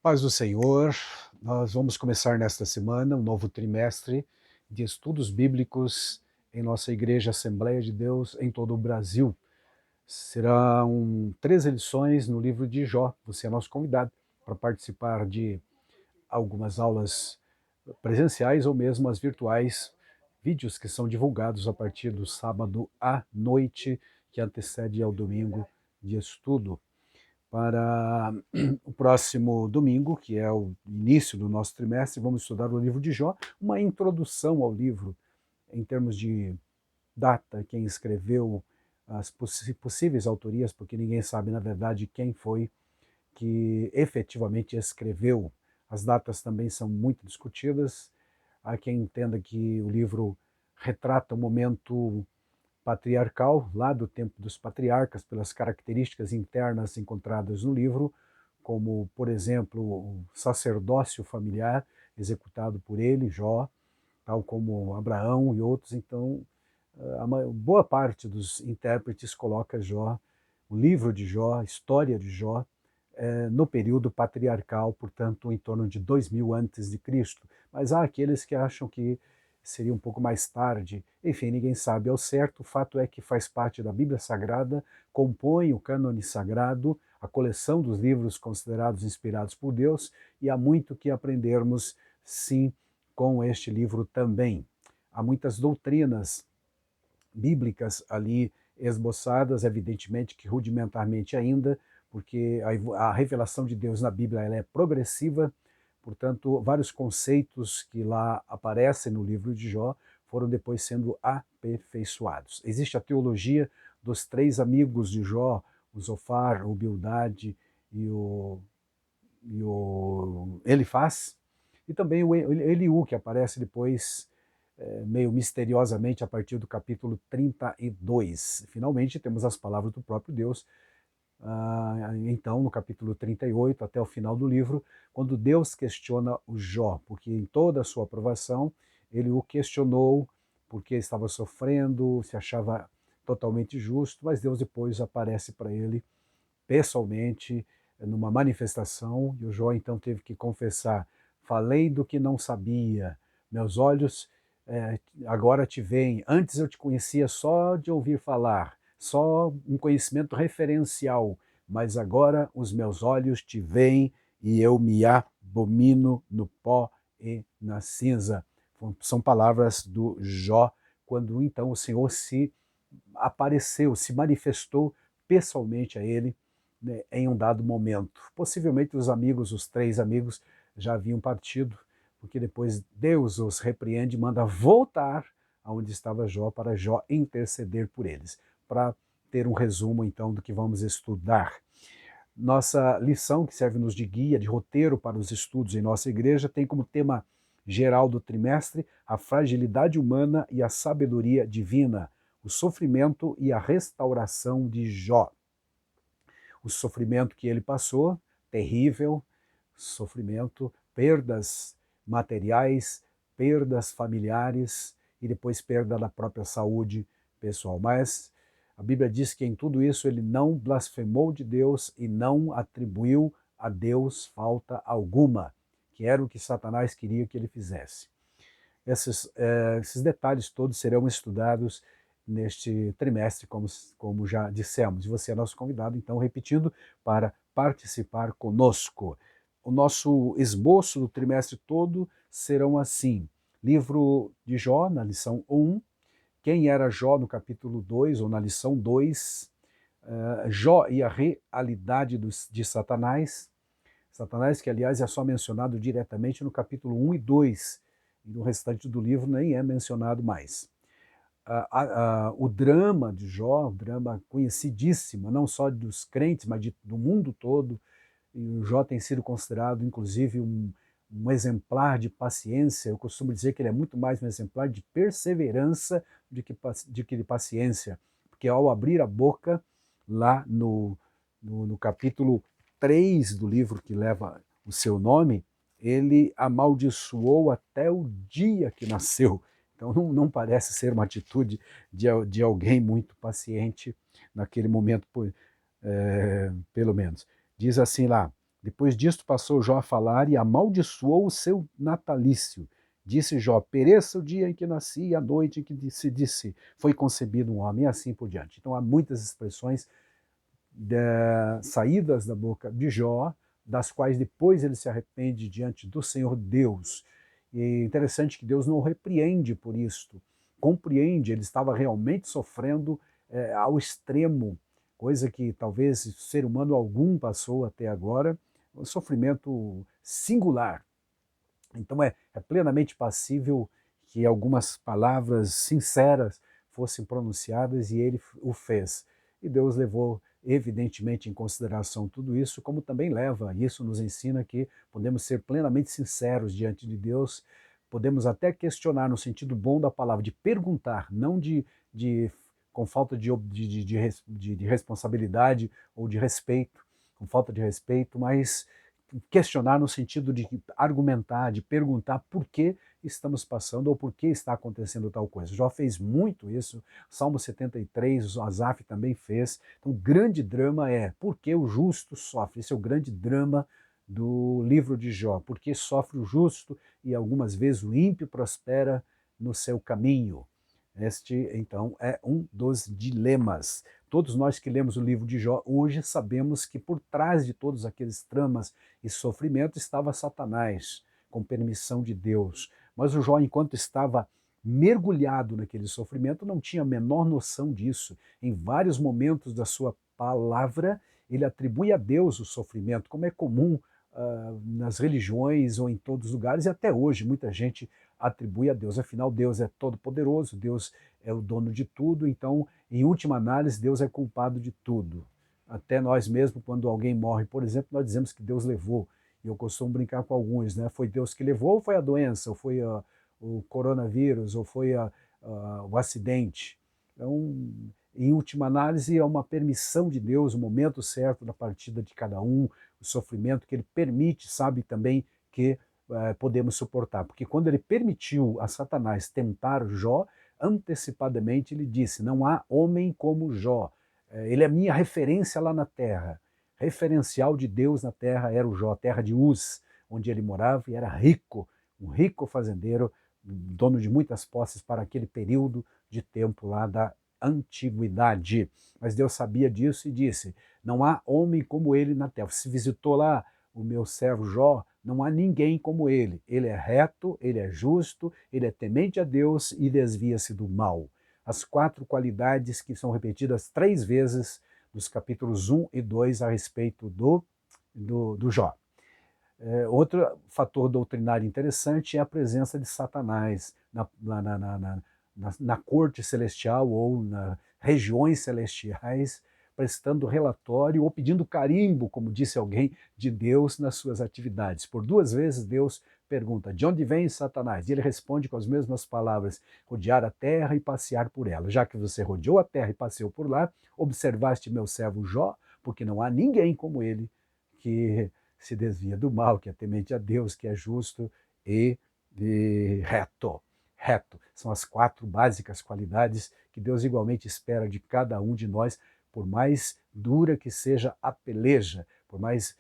Paz do Senhor, nós vamos começar nesta semana um novo trimestre de estudos bíblicos em nossa Igreja Assembleia de Deus em todo o Brasil. Serão 13 lições no livro de Jó. Você é nosso convidado para participar de algumas aulas presenciais ou mesmo as virtuais, vídeos que são divulgados a partir do sábado à noite, que antecede ao domingo de estudo. Para o próximo domingo, que é o início do nosso trimestre, vamos estudar o livro de Jó, uma introdução ao livro, em termos de data, quem escreveu, as possíveis autorias, porque ninguém sabe, na verdade, quem foi que efetivamente escreveu. As datas também são muito discutidas. Há quem entenda que o livro retrata um momento patriarcal, lá do tempo dos patriarcas, pelas características internas encontradas no livro, como, por exemplo, o sacerdócio familiar executado por ele, Jó, tal como Abraão e outros. Então, a boa parte dos intérpretes coloca Jó, o livro de Jó, a história de Jó, no período patriarcal, portanto, em torno de 2000 antes de Cristo. Mas há aqueles que acham que seria um pouco mais tarde. Enfim, ninguém sabe ao certo. O fato é que faz parte da Bíblia Sagrada, compõe o cânone sagrado, a coleção dos livros considerados inspirados por Deus, e há muito que aprendermos, sim, com este livro também. Há muitas doutrinas bíblicas ali esboçadas, evidentemente que rudimentarmente ainda, porque a revelação de Deus na Bíblia ela é progressiva, portanto, vários conceitos que lá aparecem no livro de Jó foram depois sendo aperfeiçoados. Existe a teologia dos três amigos de Jó, o Zofar, o Bildade e o Elifaz, e também o Eliú, que aparece depois meio misteriosamente a partir do capítulo 32. Finalmente temos as palavras do próprio Deus, então no capítulo 38 até o final do livro, quando Deus questiona o Jó, porque em toda a sua aprovação ele o questionou porque estava sofrendo, se achava totalmente justo, mas Deus depois aparece para ele pessoalmente numa manifestação, e o Jó então teve que confessar: falei do que não sabia, meus olhos agora te veem, antes eu te conhecia só de ouvir falar, só um conhecimento referencial, mas agora os meus olhos te veem e eu me abomino no pó e na cinza. São palavras do Jó, quando então o Senhor se apareceu, se manifestou pessoalmente a ele, né, em um dado momento. Possivelmente os amigos, os três amigos, já haviam partido, porque depois Deus os repreende e manda voltar aonde estava Jó, para Jó interceder por eles. Para ter um resumo, então, do que vamos estudar. Nossa lição, que serve-nos de guia, de roteiro para os estudos em nossa igreja, tem como tema geral do trimestre a fragilidade humana e a sabedoria divina, o sofrimento e a restauração de Jó. O sofrimento que ele passou, terrível sofrimento, perdas materiais, perdas familiares e depois perda da própria saúde pessoal. Mas a Bíblia diz que em tudo isso ele não blasfemou de Deus e não atribuiu a Deus falta alguma, que era o que Satanás queria que ele fizesse. Esses detalhes todos serão estudados neste trimestre, como já dissemos. E você é nosso convidado, então, repetindo, para participar conosco. O nosso esboço do trimestre todo serão assim: livro de Jó, na lição 1, quem era Jó no capítulo 2, ou na lição 2, Jó e a realidade de Satanás. Satanás, que aliás é só mencionado diretamente no capítulo 1 e 2, e no restante do livro nem é mencionado mais. O drama de Jó, um drama conhecidíssimo, não só dos crentes, mas do mundo todo, e o Jó tem sido considerado, inclusive, um exemplar de paciência. Eu costumo dizer que ele é muito mais um exemplar de perseverança do que de paciência, porque ao abrir a boca, lá no capítulo 3 do livro que leva o seu nome, ele amaldiçoou até o dia que nasceu. Então não parece ser uma atitude de alguém muito paciente naquele momento, pelo menos. Diz assim lá: Depois disto passou Jó a falar e amaldiçoou o seu natalício. Disse Jó, pereça o dia em que nasci e a noite em que se disse, foi concebido um homem, e assim por diante. Então há muitas expressões saídas da boca de Jó, das quais depois ele se arrepende diante do Senhor Deus. E é interessante que Deus não o repreende por isto, compreende, ele estava realmente sofrendo ao extremo, coisa que talvez ser humano algum passou até agora, um sofrimento singular. Então é plenamente passível que algumas palavras sinceras fossem pronunciadas e ele o fez. E Deus levou evidentemente em consideração tudo isso, como também leva, isso nos ensina que podemos ser plenamente sinceros diante de Deus, podemos até questionar no sentido bom da palavra, de perguntar, não de com falta de responsabilidade ou de respeito, com falta de respeito, mas questionar no sentido de argumentar, de perguntar por que estamos passando ou por que está acontecendo tal coisa. Jó fez muito isso, Salmo 73, o Asaf também fez. Então, o grande drama é por que o justo sofre. Esse é o grande drama do livro de Jó. Por que sofre o justo e algumas vezes o ímpio prospera no seu caminho. Este, então, é um dos dilemas. Todos nós que lemos o livro de Jó hoje sabemos que por trás de todos aqueles tramas e sofrimento estava Satanás, com permissão de Deus. Mas o Jó, enquanto estava mergulhado naquele sofrimento, não tinha a menor noção disso. Em vários momentos da sua palavra, ele atribui a Deus o sofrimento, como é comum nas religiões ou em todos os lugares, e até hoje muita gente atribui a Deus. Afinal, Deus é todo-poderoso, Deus é o dono de tudo, então, em última análise, Deus é culpado de tudo. Até nós mesmos, quando alguém morre, por exemplo, nós dizemos que Deus levou. E eu costumo brincar com alguns, né? Foi Deus que levou, ou foi a doença, ou foi o coronavírus, ou foi o acidente. Então, em última análise, é uma permissão de Deus, o momento certo da partida de cada um, o sofrimento que ele permite, sabe também que podemos suportar. Porque quando ele permitiu a Satanás tentar Jó, antecipadamente ele disse, não há homem como Jó. Ele é a minha referência lá na terra. Referencial de Deus na terra era o Jó, terra de Uz, onde ele morava e era rico, um rico fazendeiro, dono de muitas posses para aquele período de tempo lá da antiguidade. Mas Deus sabia disso e disse, não há homem como ele na terra. Se visitou lá o meu servo Jó, não há ninguém como ele. Ele é reto, ele é justo, ele é temente a Deus e desvia-se do mal. As 4 qualidades que são repetidas 3 vezes nos capítulos 1 e 2 a respeito do Jó. Outro fator doutrinário interessante é a presença de Satanás na corte celestial ou nas regiões celestiais, prestando relatório ou pedindo carimbo, como disse alguém, de Deus nas suas atividades. Por 2 vezes Deus pergunta, de onde vem Satanás? E ele responde com as mesmas palavras, rodear a terra e passear por ela. Já que você rodeou a terra e passeou por lá, observaste meu servo Jó, porque não há ninguém como ele que se desvia do mal, que é temente a Deus, que é justo e reto. Reto. São as 4 básicas qualidades que Deus igualmente espera de cada um de nós, por mais dura que seja a peleja, por mais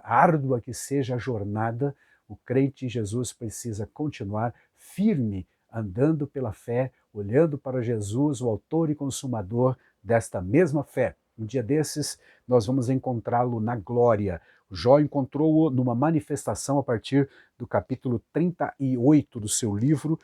árdua que seja a jornada, o crente em Jesus precisa continuar firme, andando pela fé, olhando para Jesus, o autor e consumador desta mesma fé. Um dia desses, nós vamos encontrá-lo na glória. Jó encontrou-o numa manifestação a partir do capítulo 38 do seu livro.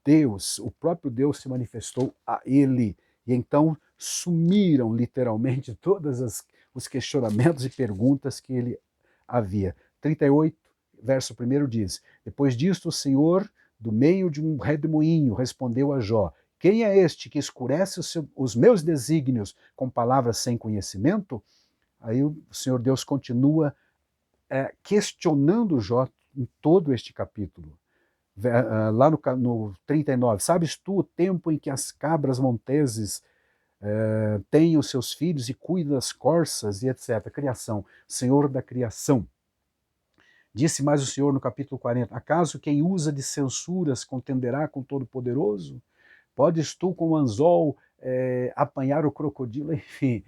Deus, o próprio Deus se manifestou a ele. E então sumiram literalmente todos os questionamentos e perguntas que ele havia. 38, verso 1 diz, depois disto o Senhor, do meio de um redemoinho, respondeu a Jó, quem é este que escurece os meus desígnios com palavras sem conhecimento? Aí o Senhor Deus continua questionando Jó em todo este capítulo. Lá no 39, sabes tu o tempo em que as cabras monteses têm os seus filhos e cuidam das corças e etc. Criação, Senhor da criação. Disse mais o Senhor no capítulo 40, acaso quem usa de censuras contenderá com Todo-Poderoso? Podes tu com o anzol apanhar o crocodilo? Enfim,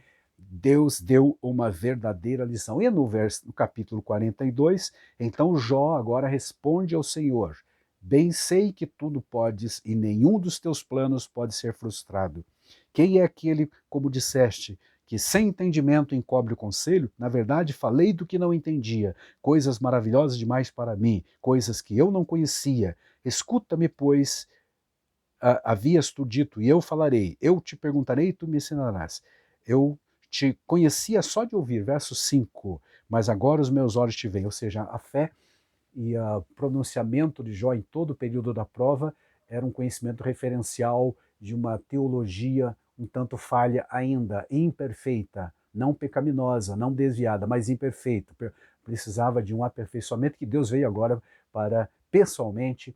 Deus deu uma verdadeira lição. E no capítulo 42, então Jó agora responde ao Senhor: Bem sei que tudo podes e nenhum dos teus planos pode ser frustrado. Quem é aquele, como disseste, que sem entendimento encobre o conselho? Na verdade, falei do que não entendia, coisas maravilhosas demais para mim, coisas que eu não conhecia. Escuta-me, pois, havias tu dito, e eu falarei, eu te perguntarei e tu me ensinarás. Eu te conhecia só de ouvir, verso 5, mas agora os meus olhos te veem. Ou seja, a fé e o pronunciamento de Jó em todo o período da prova era um conhecimento referencial de uma teologia um tanto falha ainda, imperfeita, não pecaminosa, não desviada, mas imperfeita. Precisava de um aperfeiçoamento que Deus veio agora para pessoalmente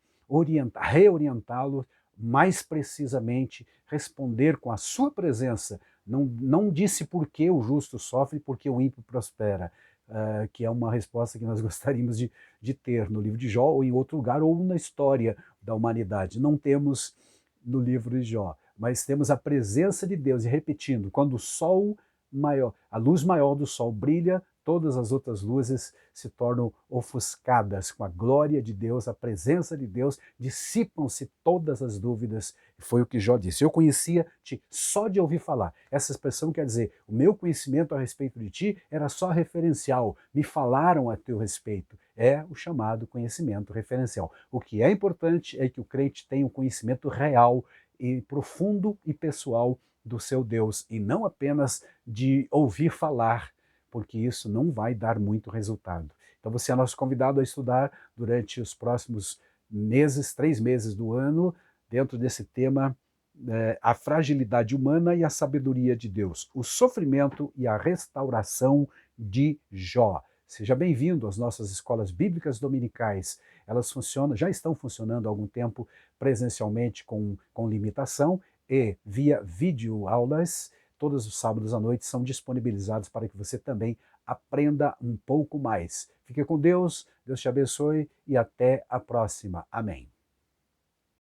reorientá-lo mais precisamente, responder com a sua presença. Não disse por que o justo sofre, porque o ímpio prospera, que é uma resposta que nós gostaríamos de ter no livro de Jó, ou em outro lugar, ou na história da humanidade. Não temos no livro de Jó, mas temos a presença de Deus. E repetindo, quando o sol maior, a luz maior do sol brilha, todas as outras luzes se tornam ofuscadas com a glória de Deus, a presença de Deus, dissipam-se todas as dúvidas. Foi o que Jó disse. Eu conhecia-te só de ouvir falar. Essa expressão quer dizer, o meu conhecimento a respeito de ti era só referencial, me falaram a teu respeito. É o chamado conhecimento referencial. O que é importante é que o crente tenha um conhecimento real e profundo e pessoal do seu Deus, e não apenas de ouvir falar, porque isso não vai dar muito resultado. Então você é nosso convidado a estudar durante os próximos meses, 3 meses do ano, dentro desse tema, a fragilidade humana e a sabedoria de Deus, o sofrimento e a restauração de Jó. Seja bem-vindo às nossas escolas bíblicas dominicais. Elas funcionam, já estão funcionando há algum tempo presencialmente com limitação e via vídeo aulas. Todos os sábados à noite são disponibilizados para que você também aprenda um pouco mais. Fique com Deus, Deus te abençoe e até a próxima. Amém.